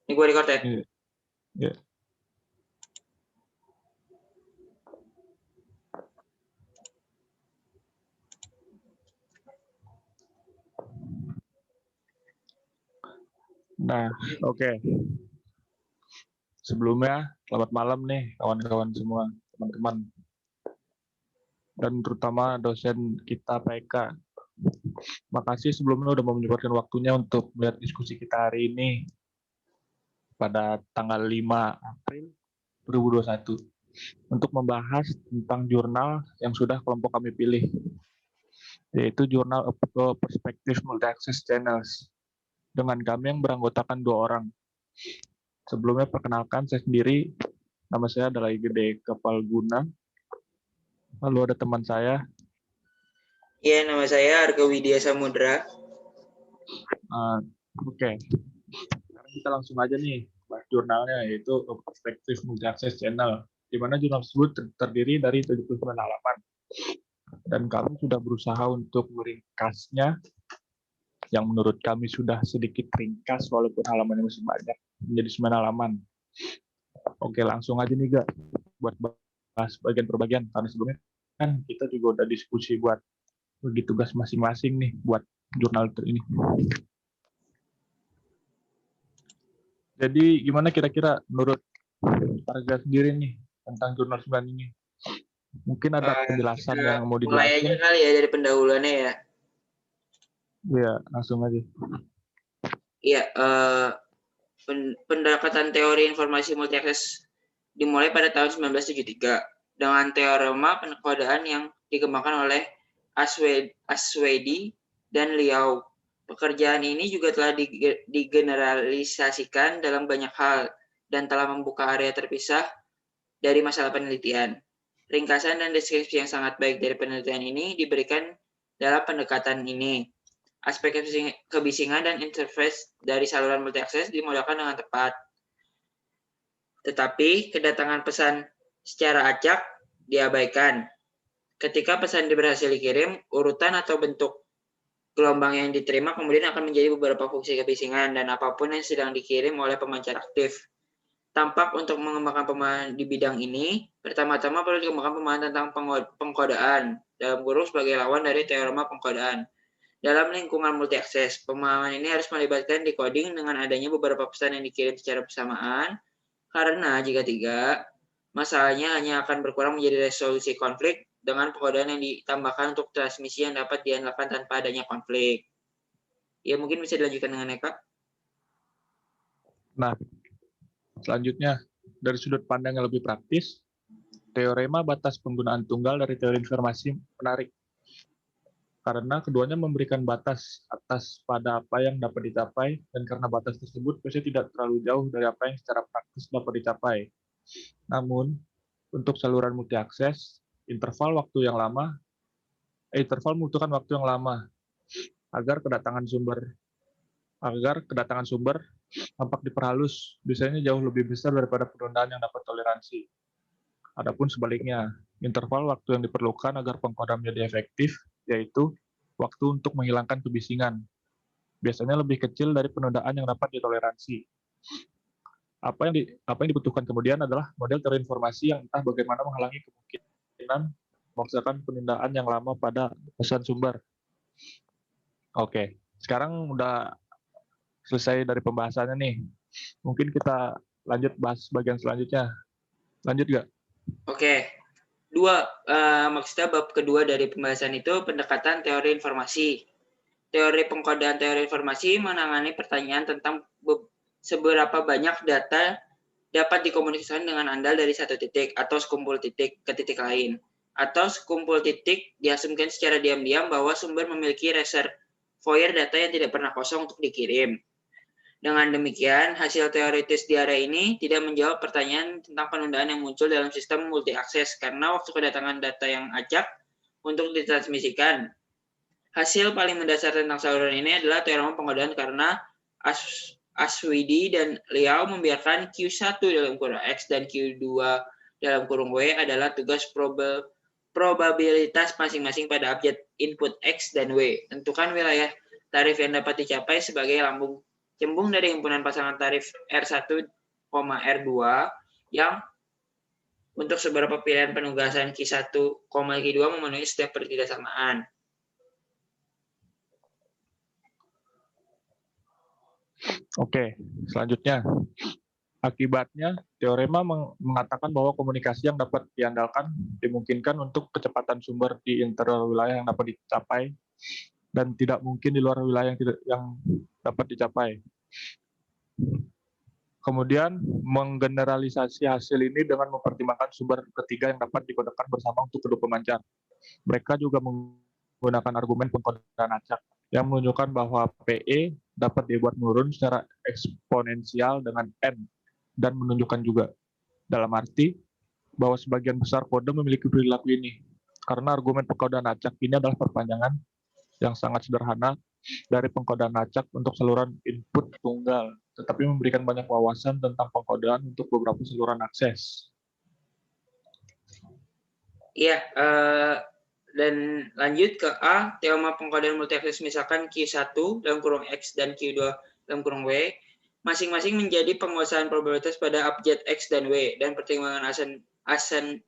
Ini gue record ya. Iya. Iya. Nah, oke. Sebelumnya, selamat malam nih kawan-kawan semua, teman-teman. Dan terutama dosen kita PK. Makasih sebelumnya udah mau menyempatkan waktunya untuk melihat diskusi kita hari ini pada tanggal 5 April 2021 untuk membahas tentang jurnal yang sudah kelompok kami pilih, yaitu Jurnal Perspective Multi-Access Channels, dengan kami yang beranggotakan 2 orang. Sebelumnya perkenalkan saya sendiri, nama saya adalah Igede Kapalguna. Lalu ada teman saya. Iya, nama saya Arga Widya Samudra. Oke. Sekarang kita langsung aja nih bahas jurnalnya, yaitu Perspective Multi-Access Channel, di mana jurnal tersebut terdiri dari 79 halaman. Dan kami sudah berusaha untuk meringkasnya, yang menurut kami sudah sedikit ringkas walaupun halamannya masih banyak, menjadi 9 halaman. Oke, langsung aja nih, Gak, buat bahas bagian per bagian. Karena sebelumnya kan kita juga udah diskusi buat bagi tugas masing-masing nih buat jurnal ini. Jadi gimana kira-kira menurut Arga sendiri nih tentang jurnal 9 ini? Mungkin ada penjelasan yang mau Mulai aja dijelasin? kali ya dari pendahuluannya ya. Iya, langsung aja. Iya, pendekatan teori informasi multi-akses dimulai pada tahun 1973 dengan teorema pengkodaan yang dikembangkan oleh Aswedi dan Liao. Pekerjaan ini juga telah digeneralisasikan dalam banyak hal dan telah membuka area terpisah dari masalah penelitian. Ringkasan dan deskripsi yang sangat baik dari penelitian ini diberikan dalam pendekatan ini. Aspek kebisingan dan interface dari saluran multi-akses dimodalkan dengan tepat. Tetapi kedatangan pesan secara acak diabaikan. Ketika pesan berhasil dikirim, urutan atau bentuk gelombang yang diterima kemudian akan menjadi beberapa fungsi kebisingan dan apapun yang sedang dikirim oleh pemancar aktif. Tampak untuk mengembangkan pemahaman di bidang ini, pertama-tama perlu dikembangkan pemahaman tentang pengkodaan, dalam kurung sebagai lawan dari teorema pengkodaan. Dalam lingkungan multi-akses, pemahaman ini harus melibatkan decoding dengan adanya beberapa pesan yang dikirim secara bersamaan, karena jika tidak, masalahnya hanya akan berkurang menjadi resolusi konflik dengan pengkodaan yang ditambahkan untuk transmisi yang dapat diandalkan tanpa adanya konflik. Ya, mungkin bisa dilanjutkan dengan Eka. Nah, selanjutnya, dari sudut pandang yang lebih praktis, teorema batas penggunaan tunggal dari teori informasi menarik. Karena keduanya memberikan batas atas pada apa yang dapat dicapai, dan karena batas tersebut biasanya tidak terlalu jauh dari apa yang secara praktis dapat dicapai. Namun, untuk saluran multi-akses, interval membutuhkan waktu yang lama agar kedatangan sumber tampak diperhalus, biasanya jauh lebih besar daripada penundaan yang dapat toleransi. Adapun sebaliknya, interval waktu yang diperlukan agar pengkodam menjadi efektif, yaitu waktu untuk menghilangkan kebisingan, biasanya lebih kecil dari penundaan yang dapat ditoleransi. Apa yang dibutuhkan kemudian adalah model teori informasi yang entah bagaimana menghalangi kemungkinan memaksakan penundaan yang lama pada pesan sumber. Oke, sekarang udah selesai dari pembahasannya nih. Mungkin kita lanjut bahas bagian selanjutnya. Lanjut nggak? Oke. Maksudnya bab kedua dari pembahasan itu pendekatan teori informasi. Teori pengkodaan teori informasi menangani pertanyaan tentang seberapa banyak data dapat dikomunikasikan dengan andal dari satu titik atau sekumpul titik ke titik lain. Atau sekumpul titik diasumsikan secara diam-diam bahwa sumber memiliki reservoir data yang tidak pernah kosong untuk dikirim. Dengan demikian, hasil teoritis di area ini tidak menjawab pertanyaan tentang penundaan yang muncul dalam sistem multi-akses karena waktu kedatangan data yang acak untuk ditransmisikan. Hasil paling mendasar tentang saluran ini adalah teorema pengkodaan karena Aswidi dan Liao membiarkan Q1 dalam kurung X dan Q2 dalam kurung W adalah tugas probabilitas masing-masing pada abjad input X dan W. Tentukan wilayah tarif yang dapat dicapai sebagai lambung Cembung dari himpunan pasangan tarif R1, R2 yang untuk seberapa pilihan penugasan Q1, Q2 memenuhi setiap pertidaksamaan. Oke, selanjutnya. Akibatnya, teorema mengatakan bahwa komunikasi yang dapat diandalkan dimungkinkan untuk kecepatan sumber di interior wilayah yang dapat dicapai dan tidak mungkin di luar wilayah yang dapat dicapai. Kemudian menggeneralisasi hasil ini dengan mempertimbangkan sumber ketiga yang dapat dikodekan bersama untuk kedua pemancar. Mereka juga menggunakan argumen pengkodaan acak yang menunjukkan bahwa PE dapat dibuat menurun secara eksponensial dengan N dan menunjukkan juga dalam arti bahwa sebagian besar kode memiliki perilaku ini. Karena argumen pengkodaan acak ini adalah perpanjangan yang sangat sederhana dari pengkodaan acak untuk saluran input tunggal, tetapi memberikan banyak wawasan tentang pengkodaan untuk beberapa saluran akses. Iya, dan lanjut ke A, teorema pengkodaan multiakses misalkan Q1 dalam kurung X dan Q2 dalam kurung W, masing-masing menjadi penguasaan probabilitas pada abjad X dan W, dan pertimbangan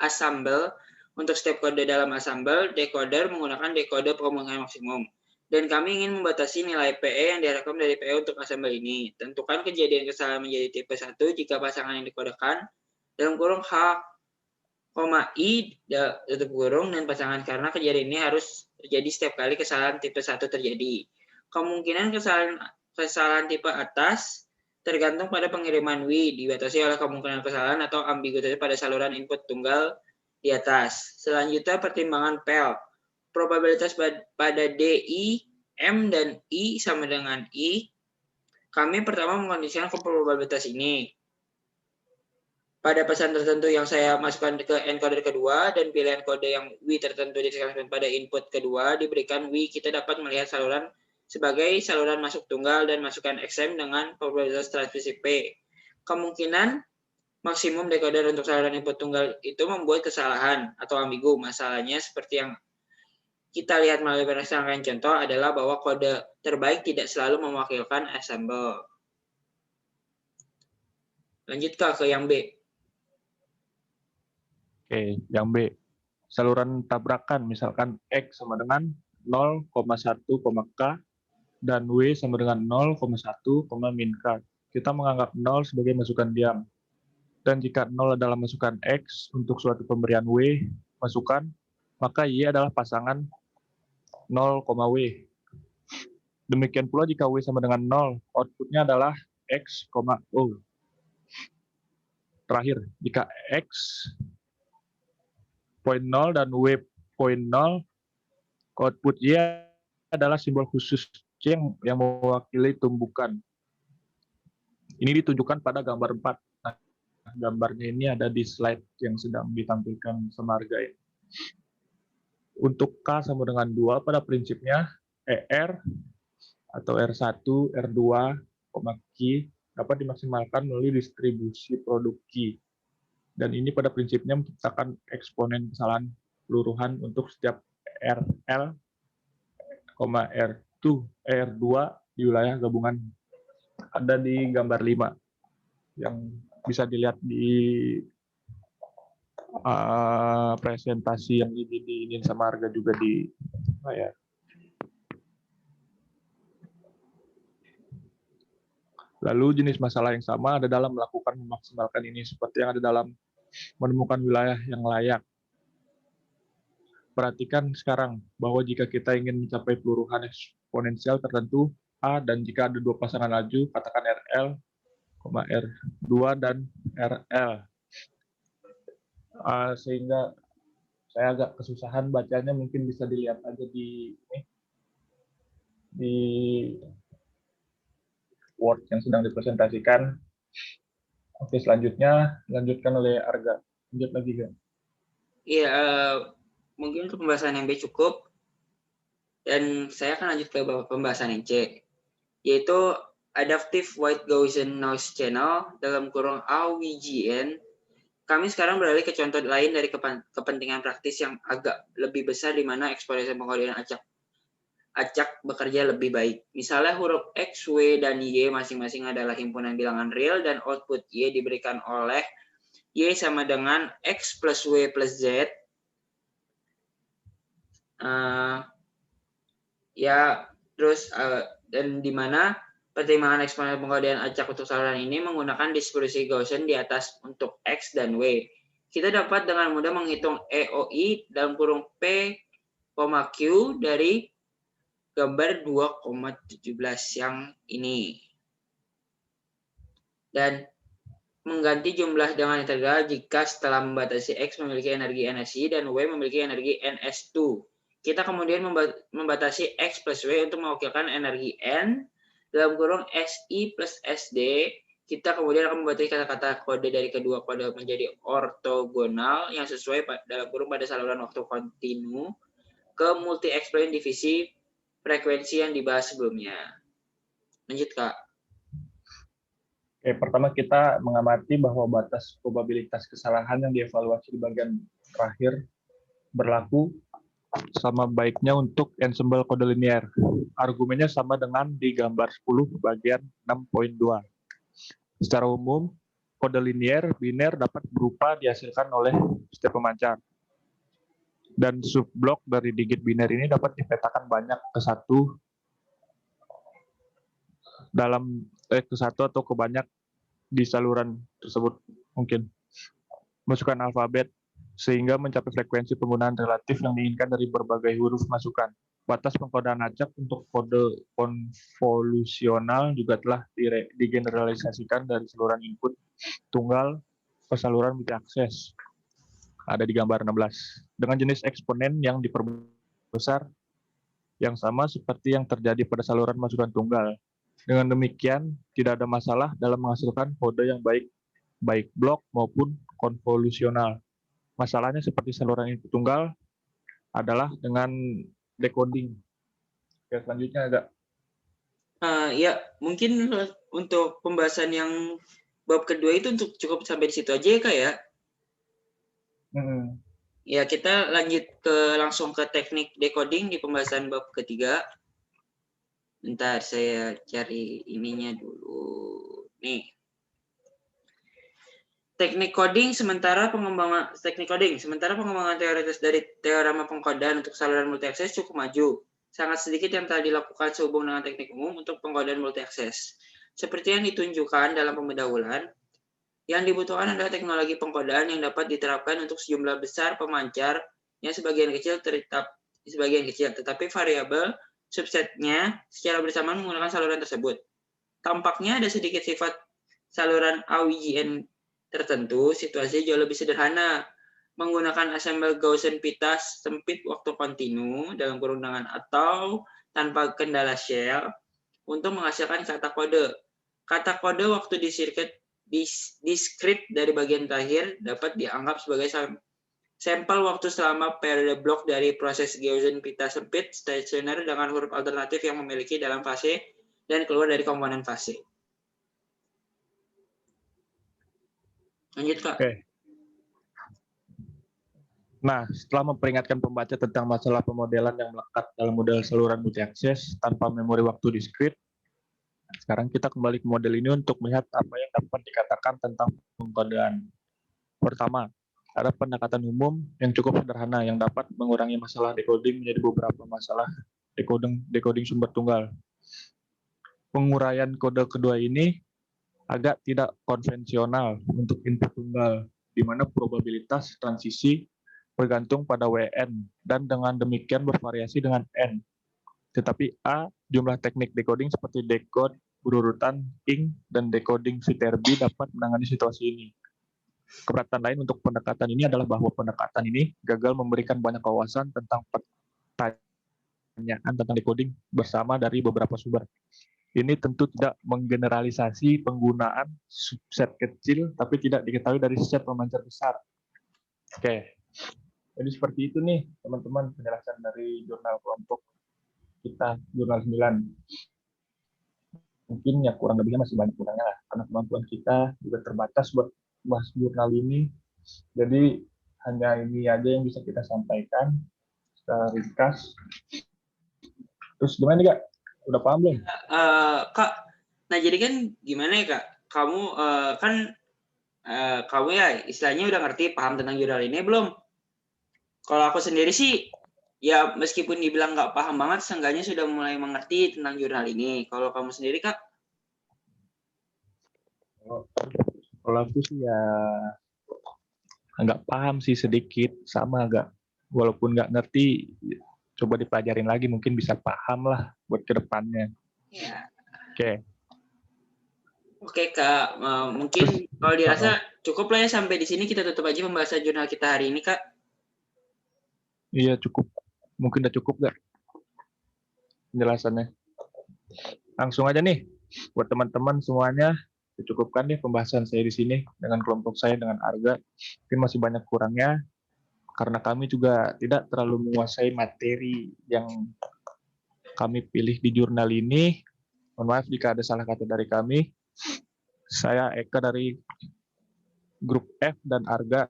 assemble untuk setiap kode dalam assemble, decoder menggunakan decoder perkembangan maksimum. Dan kami ingin membatasi nilai PE yang diharapkan dari PE untuk assemble ini. Tentukan kejadian kesalahan menjadi tipe 1 jika pasangan yang dikodekan dalam kurung H, I, tutup kurung, dan pasangan karena kejadian ini harus terjadi setiap kali kesalahan tipe 1 terjadi. Kemungkinan kesalahan tipe atas tergantung pada pengiriman W, dibatasi oleh kemungkinan kesalahan atau ambiguitas pada saluran input tunggal di atas. Selanjutnya pertimbangan PEL. Probabilitas pada DI, M, dan I sama dengan I. Kami pertama mengkondisikan probabilitas ini pada pesan tertentu yang saya masukkan ke encoder kedua dan pilihan kode yang W tertentu disesuaikan pada input kedua diberikan W, kita dapat melihat saluran sebagai saluran masuk tunggal dan masukkan XM dengan probabilitas transmisi P. Kemungkinan maksimum decoder untuk saluran input tunggal itu membuat kesalahan atau ambigu. Masalahnya seperti yang kita lihat melalui rangkaian contoh adalah bahwa kode terbaik tidak selalu mewakilkan assemble. Lanjut ke yang B. Oke, yang B. Saluran tabrakan, misalkan X sama dengan 0,1, K dan W sama dengan 0,1, min K. Kita menganggap 0 sebagai masukan diam. Dan jika 0 adalah masukan X untuk suatu pemberian W masukan, maka Y adalah pasangan 0, W. Demikian pula jika W sama dengan 0, outputnya adalah X, O. Terakhir, jika X 0 dan W 0, output Y adalah simbol khusus C yang mewakili tumbukan. Ini ditunjukkan pada gambar 4. Nah, gambarnya ini ada di slide yang sedang ditampilkan semarga ini. Untuk K sama dengan 2, pada prinsipnya ER atau R1, R2, Q dapat dimaksimalkan melalui distribusi produk Q. Dan ini pada prinsipnya menciptakan eksponen kesalahan peluruhan untuk setiap RL, R2 di wilayah gabungan. Ada di gambar 5 yang bisa dilihat di presentasi yang diinin sama Arga juga di layar. Lalu jenis masalah yang sama ada dalam melakukan memaksimalkan ini seperti yang ada dalam menemukan wilayah yang layak. Perhatikan sekarang bahwa jika kita ingin mencapai peluruhan eksponensial tertentu A dan jika ada dua pasangan laju, katakan RL, R2 dan RL. Sehingga saya agak kesusahan bacanya, mungkin bisa dilihat aja di Word yang sedang dipresentasikan. Oke, selanjutnya dilanjutkan oleh Arga. Lanjut lagi, Ga? Iya, mungkin untuk pembahasan yang B cukup. Dan saya akan lanjut ke pembahasan yang C, yaitu Adaptive White Gaussian Noise Channel dalam kurung AWGN. Kami sekarang beralih ke contoh lain dari kepentingan praktis yang agak lebih besar di mana eksponensial pengkodaan acak acak bekerja lebih baik. Misalnya huruf X, W, dan Y masing-masing adalah himpunan bilangan real dan output Y diberikan oleh Y sama dengan X plus W plus Z. Dan di mana pertimbangan eksponensial pengkodean acak untuk saluran ini menggunakan distribusi Gaussian di atas untuk X dan W. Kita dapat dengan mudah menghitung EOI dalam kurung P, Q dari gambar 2,17 yang ini. Dan mengganti jumlah dengan integral jika setelah membatasi X memiliki energi NSI dan W memiliki energi NS2. Kita kemudian membatasi X plus W untuk mewakilkan energi N dalam kurung SI plus SD. Kita kemudian akan membatasi kata-kata kode dari kedua kode menjadi ortogonal yang sesuai dalam kurung pada saluran waktu kontinu ke multi explain divisi frekuensi yang dibahas sebelumnya. Lanjut, Kak. Oke, pertama kita mengamati bahwa batas probabilitas kesalahan yang dievaluasi di bagian terakhir berlaku sama baiknya untuk ensemble kode linear. Argumennya sama dengan di gambar 10 bagian 6.2. Secara umum, kode linear biner dapat berupa dihasilkan oleh setiap pemancar. Dan subblok dari digit biner ini dapat dipetakan banyak ke satu atau ke banyak di saluran tersebut mungkin. Masukkan alfabet sehingga mencapai frekuensi penggunaan relatif yang diinginkan dari berbagai huruf masukan. Batas pengkodean acak untuk kode konvolusional juga telah digeneralisasikan dari saluran input tunggal ke saluran multi-akses. Ada di gambar 16. Dengan jenis eksponen yang diperbesar yang sama seperti yang terjadi pada saluran masukan tunggal. Dengan demikian, tidak ada masalah dalam menghasilkan kode yang baik blok maupun konvolusional. Masalahnya seperti saluran input tunggal adalah dengan decoding. Oke, selanjutnya ada. Ya, mungkin untuk pembahasan yang bab kedua itu untuk cukup sampai di situ aja ya, Kak ya. Ya, kita lanjut langsung ke teknik decoding di pembahasan bab ketiga. Bentar, saya cari ininya dulu. Nih. Teknik coding sementara pengembangan teoritis dari teorema pengkodean untuk saluran multi-akses cukup maju. Sangat sedikit yang telah dilakukan sehubung dengan teknik umum untuk pengkodean multi-akses. Seperti yang ditunjukkan dalam pendahuluan, yang dibutuhkan adalah teknologi pengkodean yang dapat diterapkan untuk sejumlah besar pemancar yang sebagian kecil, tetapi variabel subsetnya secara bersamaan menggunakan saluran tersebut. Tampaknya ada sedikit sifat saluran AWGN tertentu, situasi jauh lebih sederhana. Menggunakan assemble Gaussian pita sempit waktu kontinu dalam kurung dengan atau tanpa kendala shell untuk menghasilkan kata kode. Kata kode waktu di sirkuit diskrit dari bagian terakhir dapat dianggap sebagai sampel waktu selama periode blok dari proses Gaussian pita sempit stasioner dengan huruf alternatif yang memiliki dalam fase dan keluar dari komponen fase. Lanjut, Kak. Oke. Nah, setelah memperingatkan pembaca tentang masalah pemodelan yang melekat dalam model saluran multi-akses tanpa memori waktu diskrit, sekarang kita kembali ke model ini untuk melihat apa yang dapat dikatakan tentang pengkodean. Pertama, ada pendekatan umum yang cukup sederhana yang dapat mengurangi masalah decoding menjadi beberapa masalah decoding sumber tunggal. Penguraian kode kedua ini agak tidak konvensional untuk input tunggal, di mana probabilitas transisi bergantung pada WN, dan dengan demikian bervariasi dengan N. Tetapi A, jumlah teknik decoding seperti decode, berurutan, ing, dan decoding Viterbi dapat menangani situasi ini. Keberatan lain untuk pendekatan ini adalah bahwa pendekatan ini gagal memberikan banyak wawasan tentang pertanyaan tentang decoding bersama dari beberapa sumber. Ini tentu tidak menggeneralisasi penggunaan subset kecil, tapi tidak diketahui dari set pemancar besar. Oke, jadi seperti itu nih teman-teman penjelasan dari jurnal kelompok kita, jurnal 9. Mungkin ya kurang lebihnya masih banyak kurangnya lah, karena kemampuan kita juga terbatas buat bahas jurnal ini. Jadi hanya ini aja yang bisa kita sampaikan secara ringkas. Terus gimana nih, Kak? Udah paham belum? Kak, nah jadi kan gimana ya Kak? Kamu kan kamu ya istilahnya udah ngerti paham tentang jurnal ini belum? Kalau aku sendiri sih ya meskipun dibilang nggak paham banget, seenggaknya sudah mulai mengerti tentang jurnal ini. Kalau kamu sendiri Kak? Kalau aku sih ya nggak paham sih, sedikit sama agak, walaupun nggak ngerti coba dipelajarin lagi mungkin bisa paham lah buat kedepannya. Ya. Oke. Oke Kak, mungkin kalau dirasa cukup lah ya sampai di sini, kita tutup aja pembahasan jurnal kita hari ini Kak. Iya cukup, mungkin udah cukup nggak penjelasannya. Langsung aja nih buat teman-teman semuanya, dicukupkan nih pembahasan saya di sini dengan kelompok saya dengan Arga. Mungkin masih banyak kurangnya karena kami juga tidak terlalu menguasai materi yang kami pilih di jurnal ini. Mohon maaf jika ada salah kata dari kami. Saya Eka dari grup F dan Arga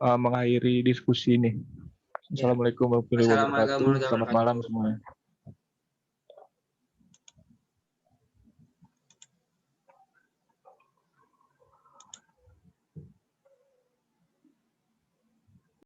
mengakhiri diskusi ini. Assalamualaikum warahmatullahi wabarakatuh. Selamat malam semuanya.